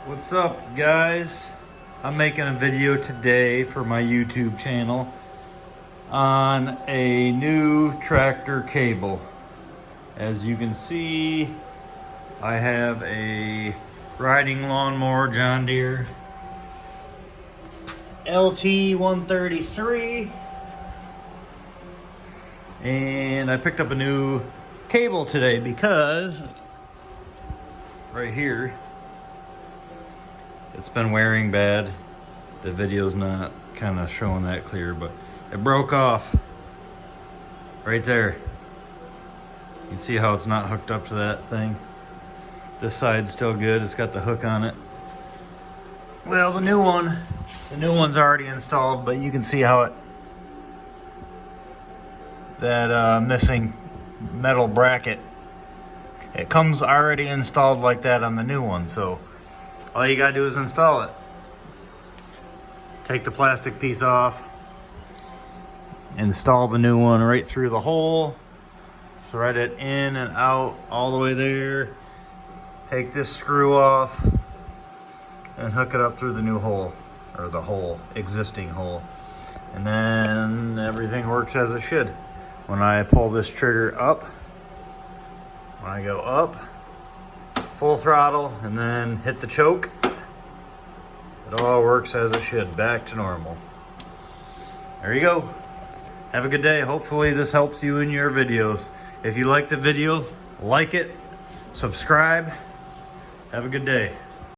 What's up, guys? I'm making a video today for my YouTube channel on a new tractor cable. As you can see, I have a riding lawnmower John Deere lt133, and I picked up a new cable today because right here it's been wearing bad. The video's not kind of showing that clear, but it broke off right there. You can see how it's not hooked up to that thing. This side's still good. It's got the hook on it. Well, the new one's already installed, but you can see how that missing metal bracket, it comes already installed like that on the new one. So all you gotta do is install it. Take the plastic piece off, install the new one right through the hole, thread it in and out all the way there. Take this screw off and hook it up through the new hole, or the existing hole. And then everything works as it should. When I pull this trigger up, when I go up, full throttle, and then hit the choke, it all works as it should, back to normal. There you go. Have a good day. Hopefully this helps you in your videos. If you like the video, like it, subscribe. Have a good day.